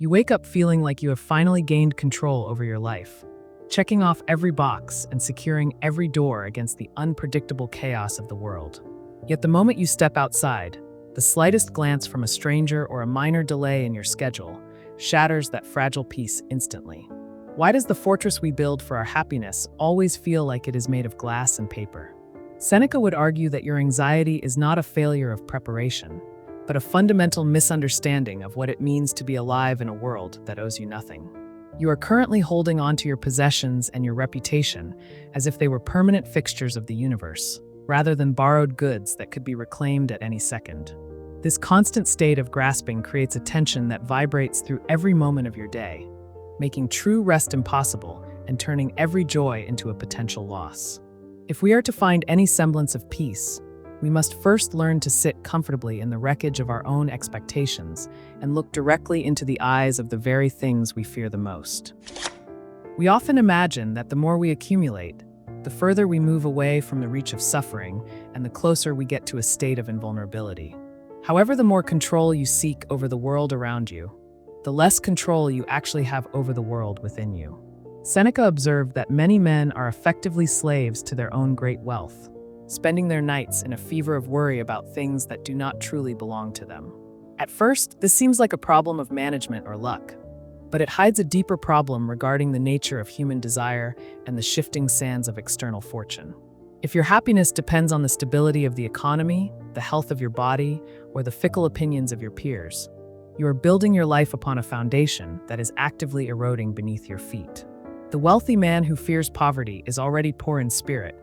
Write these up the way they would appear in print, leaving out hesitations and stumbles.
You wake up feeling like you have finally gained control over your life, checking off every box and securing every door against the unpredictable chaos of the world. Yet the moment you step outside, the slightest glance from a stranger or a minor delay in your schedule shatters that fragile peace instantly. Why does the fortress we build for our happiness always feel like it is made of glass and paper? Seneca would argue that your anxiety is not a failure of preparation, but a fundamental misunderstanding of what it means to be alive in a world that owes you nothing. You are currently holding on to your possessions and your reputation as if they were permanent fixtures of the universe, rather than borrowed goods that could be reclaimed at any second. This constant state of grasping creates a tension that vibrates through every moment of your day, making true rest impossible and turning every joy into a potential loss. If we are to find any semblance of peace, we must first learn to sit comfortably in the wreckage of our own expectations and look directly into the eyes of the very things we fear the most. We often imagine that the more we accumulate, the further we move away from the reach of suffering and the closer we get to a state of invulnerability. However, the more control you seek over the world around you, the less control you actually have over the world within you. Seneca observed that many men are effectively slaves to their own great wealth, spending their nights in a fever of worry about things that do not truly belong to them. At first, this seems like a problem of management or luck, but it hides a deeper problem regarding the nature of human desire and the shifting sands of external fortune. If your happiness depends on the stability of the economy, the health of your body, or the fickle opinions of your peers, you are building your life upon a foundation that is actively eroding beneath your feet. The wealthy man who fears poverty is already poor in spirit,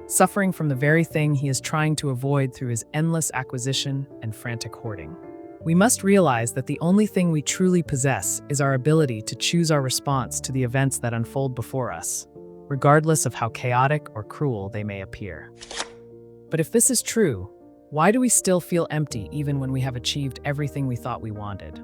suffering from the very thing he is trying to avoid through his endless acquisition and frantic hoarding. We must realize that the only thing we truly possess is our ability to choose our response to the events that unfold before us, regardless of how chaotic or cruel they may appear. But if this is true, why do we still feel empty even when we have achieved everything we thought we wanted?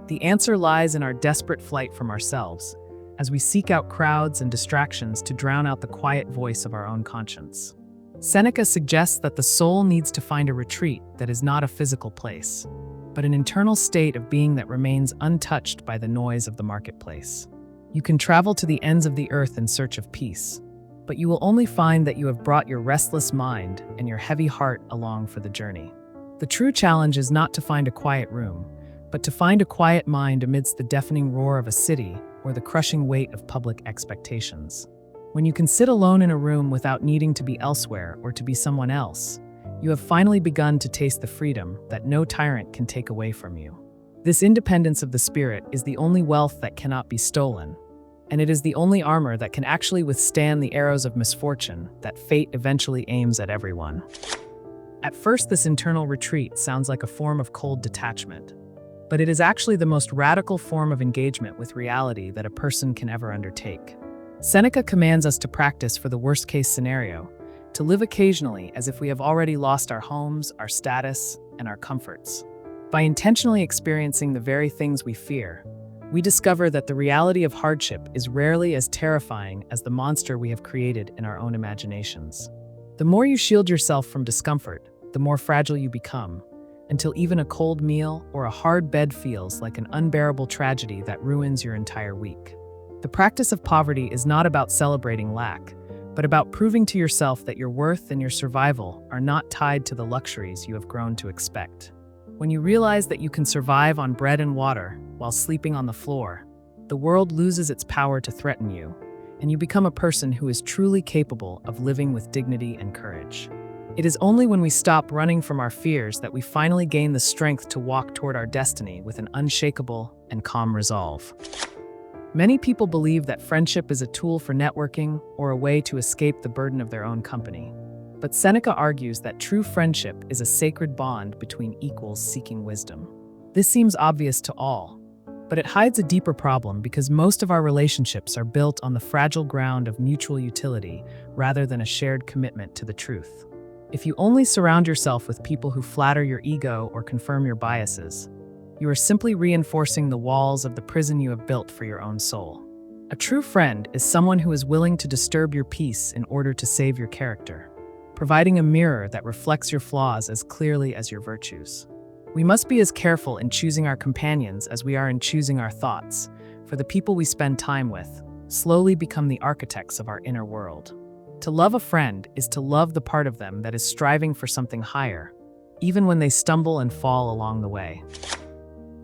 The answer lies in our desperate flight from ourselves, as we seek out crowds and distractions to drown out the quiet voice of our own conscience. Seneca suggests that the soul needs to find a retreat that is not a physical place, but an internal state of being that remains untouched by the noise of the marketplace. You can travel to the ends of the earth in search of peace, but you will only find that you have brought your restless mind and your heavy heart along for the journey. The true challenge is not to find a quiet room, but to find a quiet mind amidst the deafening roar of a city or the crushing weight of public expectations. When you can sit alone in a room without needing to be elsewhere or to be someone else, you have finally begun to taste the freedom that no tyrant can take away from you. This independence of the spirit is the only wealth that cannot be stolen, and it is the only armor that can actually withstand the arrows of misfortune that fate eventually aims at everyone. At first, this internal retreat sounds like a form of cold detachment, but it is actually the most radical form of engagement with reality that a person can ever undertake. Seneca commands us to practice for the worst-case scenario, to live occasionally as if we have already lost our homes, our status, and our comforts. By intentionally experiencing the very things we fear, we discover that the reality of hardship is rarely as terrifying as the monster we have created in our own imaginations. The more you shield yourself from discomfort, the more fragile you become, until even a cold meal or a hard bed feels like an unbearable tragedy that ruins your entire week. The practice of poverty is not about celebrating lack, but about proving to yourself that your worth and your survival are not tied to the luxuries you have grown to expect. When you realize that you can survive on bread and water while sleeping on the floor, the world loses its power to threaten you, and you become a person who is truly capable of living with dignity and courage. It is only when we stop running from our fears that we finally gain the strength to walk toward our destiny with an unshakable and calm resolve. Many people believe that friendship is a tool for networking or a way to escape the burden of their own company. But Seneca argues that true friendship is a sacred bond between equals seeking wisdom. This seems obvious to all, but it hides a deeper problem because most of our relationships are built on the fragile ground of mutual utility rather than a shared commitment to the truth. If you only surround yourself with people who flatter your ego or confirm your biases, you are simply reinforcing the walls of the prison you have built for your own soul. A true friend is someone who is willing to disturb your peace in order to save your character, providing a mirror that reflects your flaws as clearly as your virtues. We must be as careful in choosing our companions as we are in choosing our thoughts, for the people we spend time with slowly become the architects of our inner world. To love a friend is to love the part of them that is striving for something higher, even when they stumble and fall along the way.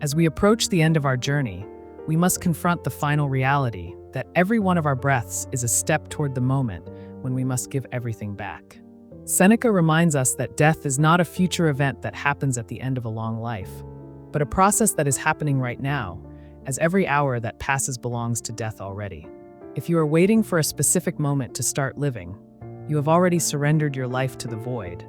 As we approach the end of our journey, we must confront the final reality that every one of our breaths is a step toward the moment when we must give everything back. Seneca reminds us that death is not a future event that happens at the end of a long life, but a process that is happening right now, as every hour that passes belongs to death already. If you are waiting for a specific moment to start living, you have already surrendered your life to the void,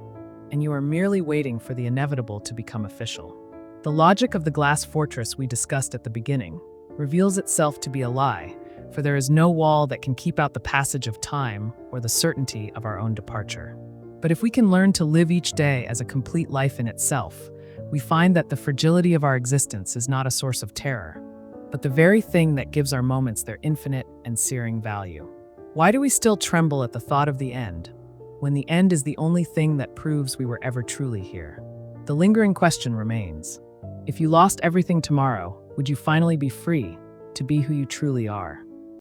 and you are merely waiting for the inevitable to become official. The logic of the glass fortress we discussed at the beginning reveals itself to be a lie, for there is no wall that can keep out the passage of time or the certainty of our own departure. But if we can learn to live each day as a complete life in itself, we find that the fragility of our existence is not a source of terror, but the very thing that gives our moments their infinite and searing value. Why do we still tremble at the thought of the end, when the end is the only thing that proves we were ever truly here? The lingering question remains: if you lost everything tomorrow, would you finally be free to be who you truly are?